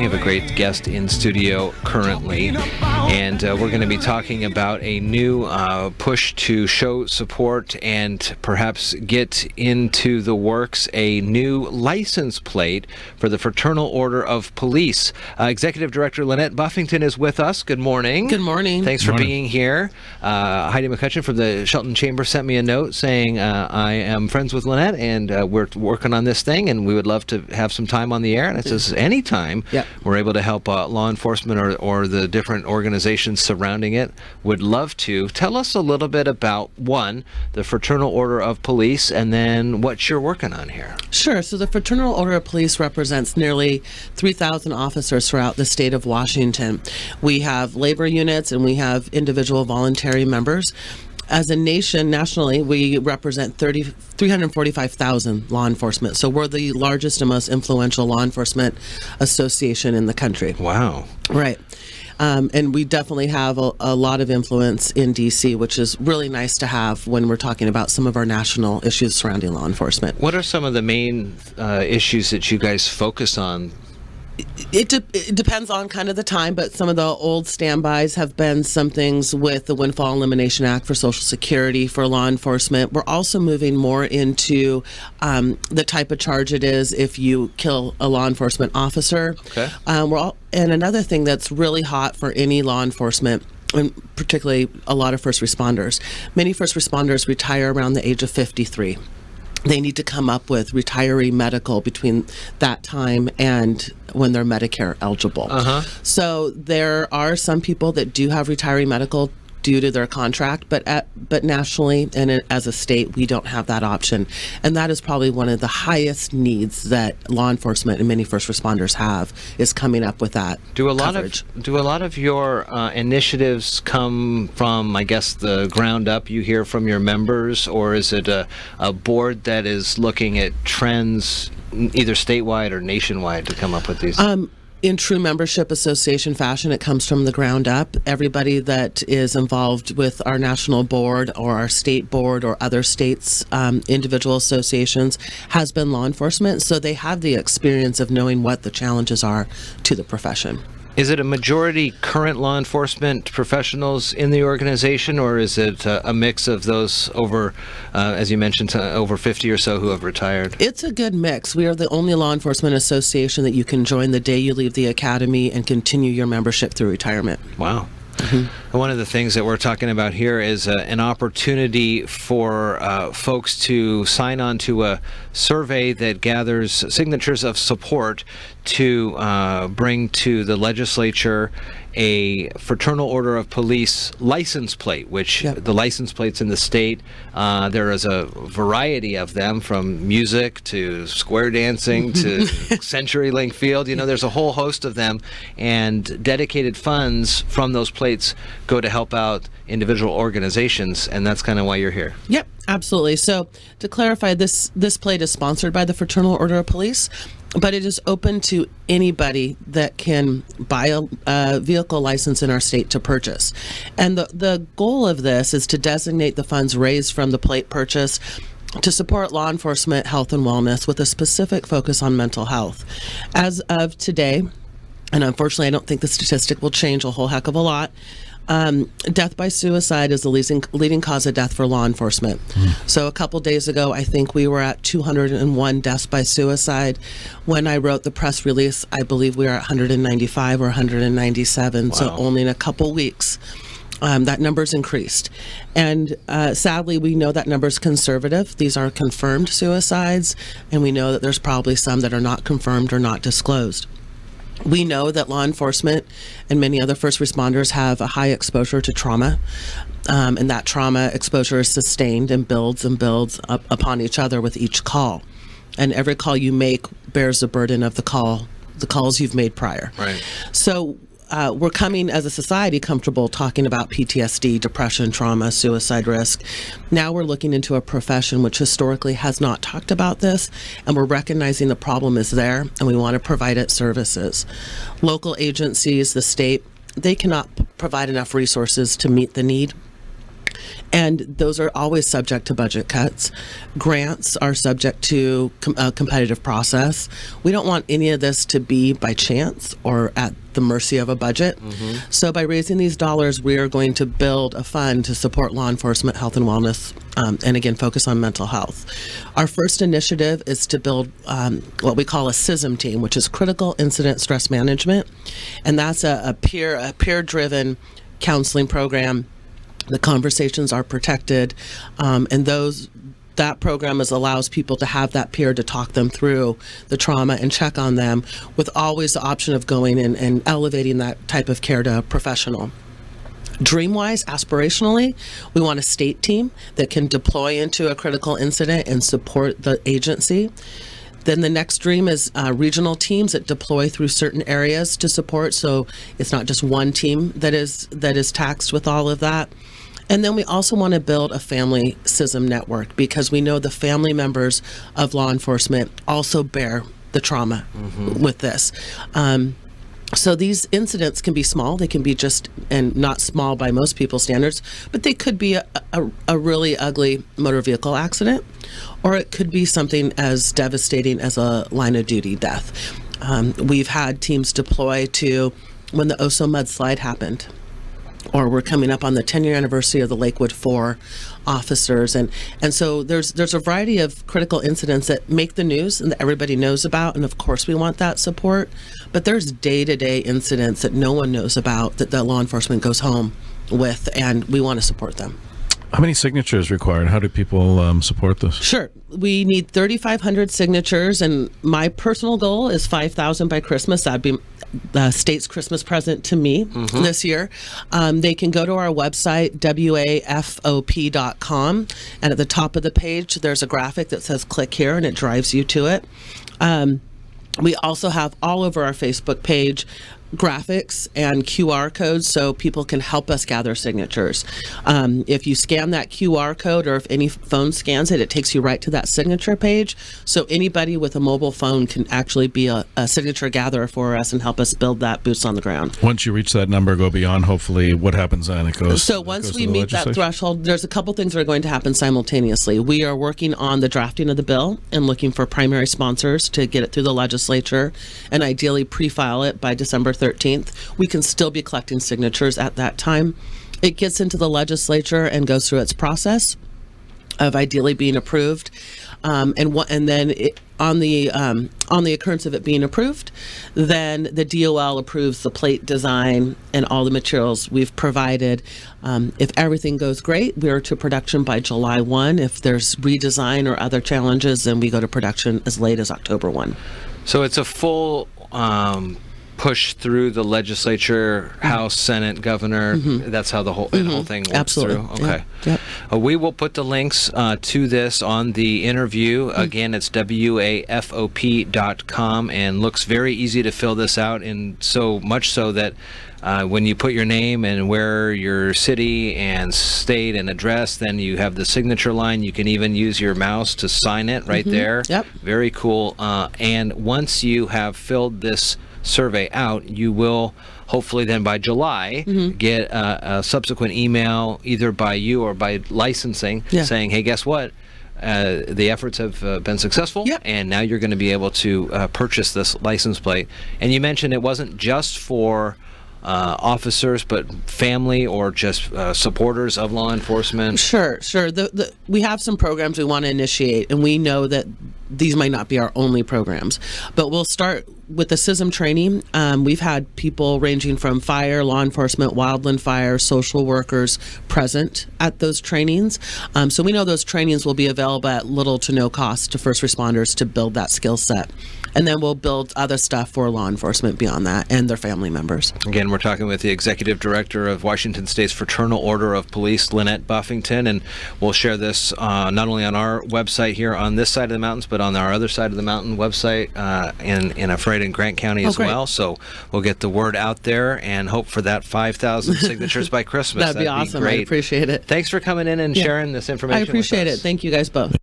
We have a great guest in studio currently, and we're going to be talking about a new push to show support and perhaps get into the works a new license plate for the Fraternal Order of Police. Executive Director Lynnette Buffington is with us. Good morning. Good morning. Thanks for being here. Heidi McCutcheon from the Shelton Chamber sent me a note saying I am friends with Lynnette and we're working on this thing and we would love to have some time on the air. And it says anytime. Yep. We're able to help law enforcement or the different organizations surrounding it. Would love to. Tell us a little bit about, one, the Fraternal Order of Police, and then what you're working on here. Sure. So the Fraternal Order of Police represents nearly 3,000 officers throughout the state of Washington. We have labor units and we have individual voluntary members. As a nation, nationally, we represent 345,000 law enforcement. So we're the largest and most influential law enforcement association in the country. Wow. Right. And we definitely have a lot of influence in D.C., which is really nice to have when we're talking about some of our national issues surrounding law enforcement. What are some of the main issues that you guys focus on? It depends on kind of the time, but some of the old standbys have been some things with the Windfall Elimination Act for Social Security for law enforcement. We're also moving more into the type of charge it is if you kill a law enforcement officer. Okay. And another thing that's really hot for any law enforcement, and particularly a lot of first responders. Many first responders retire around the age of 53. They need to come up with retiree medical between that time and when they're Medicare eligible. So there are some people that do have retiree medical due to their contract, but nationally and as a state, we don't have that option. And that is probably one of the highest needs that law enforcement and many first responders have, is coming up with that coverage. Do a lot of your initiatives come from, I guess, the ground up you hear from your members, or is it a board that is looking at trends either statewide or nationwide to come up with these? In true membership association fashion, it comes from the ground up. Everybody that is involved with our national board or our state board or other states' individual associations has been law enforcement, so they have the experience of knowing what the challenges are to the profession. Is it a majority current law enforcement professionals in the organization, or is it a mix of those over, as you mentioned, over 50 or so who have retired? It's a good mix. We are the only law enforcement association that you can join the day you leave the academy and continue your membership through retirement. Wow. One of the things that we're talking about here is an opportunity for folks to sign on to a survey that gathers signatures of support to bring to the legislature a Fraternal Order of Police license plate, which the license plates in the state, there is a variety of them, from music to square dancing to CenturyLink Field. You know, there's a whole host of them, and dedicated funds from those plates go to help out individual organizations, and that's kind of why you're here. Yep, absolutely. So to clarify, this plate is sponsored by the Fraternal Order of Police, but it is open to anybody that can buy a vehicle license in our state to purchase. And the goal of this is to designate the funds raised from the plate purchase to support law enforcement, health, and wellness with a specific focus on mental health. As of today, and unfortunately I don't think the statistic will change a whole heck of a lot, death by suicide is the leading cause of death for law enforcement. So a couple days ago, I think we were at 201 deaths by suicide. When I wrote the press release, I believe we were at 195 or 197. Wow. So only in a couple weeks, that number's increased. And sadly, we know that number's conservative. These are confirmed suicides, and we know that there's probably some that are not confirmed or not disclosed. We know that law enforcement and many other first responders have a high exposure to trauma, and that trauma exposure is sustained and builds up upon each other with each call. And every call you make bears the burden of the calls you've made prior. Right. So we're coming as a society comfortable talking about PTSD, depression, trauma, suicide risk. Now we're looking into a profession which historically has not talked about this, and we're recognizing the problem is there, and we want to provide it services. Local agencies, the state, they cannot provide enough resources to meet the need. And those are always subject to budget cuts. Grants are subject to a competitive process. We don't want any of this to be by chance or at the mercy of a budget. So by raising these dollars, we are going to build a fund to support law enforcement, health and wellness, and again, focus on mental health. Our first initiative is to build what we call a CISM team, which is Critical Incident Stress Management. And that's a peer-driven counseling program. The conversations are protected, and that program allows people to have that peer to talk them through the trauma and check on them, with always the option of going in and elevating that type of care to a professional. Dream-wise, aspirationally, we want a state team that can deploy into a critical incident and support the agency. Then the next dream is regional teams that deploy through certain areas to support, so it's not just one team that is taxed with all of that. And then we also want to build a family CISM network, because we know the family members of law enforcement also bear the trauma with this. So these incidents can be small. They can be just, and not small by most people's standards, but they could be a really ugly motor vehicle accident, or it could be something as devastating as a line of duty death. We've had teams deploy to when the Oso mudslide happened, or we're coming up on the 10-year anniversary of the Lakewood 4 officers. And so there's a variety of critical incidents that make the news and that everybody knows about, and of course we want that support. But there's day-to-day incidents that no one knows about that law enforcement goes home with, and we want to support them. How many signatures required? How do people support this? Sure. We need 3,500 signatures, and my personal goal is 5,000 by Christmas. That'd be the state's Christmas present to me this year. They can go to our website, wafop.com, and at the top of the page, there's a graphic that says click here, and it drives you to it. We also have all over our Facebook page graphics and QR codes so people can help us gather signatures. If you scan that QR code, or if any phone scans it, it takes you right to that signature page. So anybody with a mobile phone can actually be a signature gatherer for us and help us build that boots on the ground. Once you reach that number, go beyond, hopefully, what happens then? It goes. So once we meet that threshold, there's a couple things that are going to happen simultaneously. We are working on the drafting of the bill and looking for primary sponsors to get it through the legislature and ideally pre-file it by December 13th. We can still be collecting signatures at that time. It gets into the legislature and goes through its process of ideally being approved, and then on the occurrence of it being approved, then the DOL approves the plate design and all the materials we've provided. If everything goes great, we're to production by July 1. If there's redesign or other challenges, then we go to production as late as October 1. So it's a full push through the legislature, House, Senate, Governor. That's how the whole thing works. Absolutely. Through. Okay. Yep. We will put the links to this on the interview. Again, it's wafop.com, and looks very easy to fill this out, and so much so that when you put your name and where your city and state and address, then you have the signature line. You can even use your mouse to sign it right there. Yep. Very cool. And once you have filled this survey out, you will hopefully then by July get a subsequent email either by you or by licensing saying, hey, guess what? The efforts have been successful, and now you're going to be able to purchase this license plate. And you mentioned it wasn't just for officers, but family or just supporters of law enforcement? Sure. We have some programs we want to initiate, and we know that these might not be our only programs, but we'll start with the CISM training. We've had people ranging from fire, law enforcement, wildland fire, social workers present at those trainings. So we know those trainings will be available at little to no cost to first responders to build that skill set. And then we'll build other stuff for law enforcement beyond that and their family members. Again, we're talking with the Executive Director of Washington State's Fraternal Order of Police, Lynnette Buffington, and we'll share this not only on our website here on this side of the mountains, but on our other side of the mountain website in Afraid in Grant County as well. So we'll get the word out there and hope for that 5,000 signatures by Christmas. That'd be awesome. Great. I appreciate it. Thanks for coming in and sharing this information. I appreciate with us. it. Thank you guys both.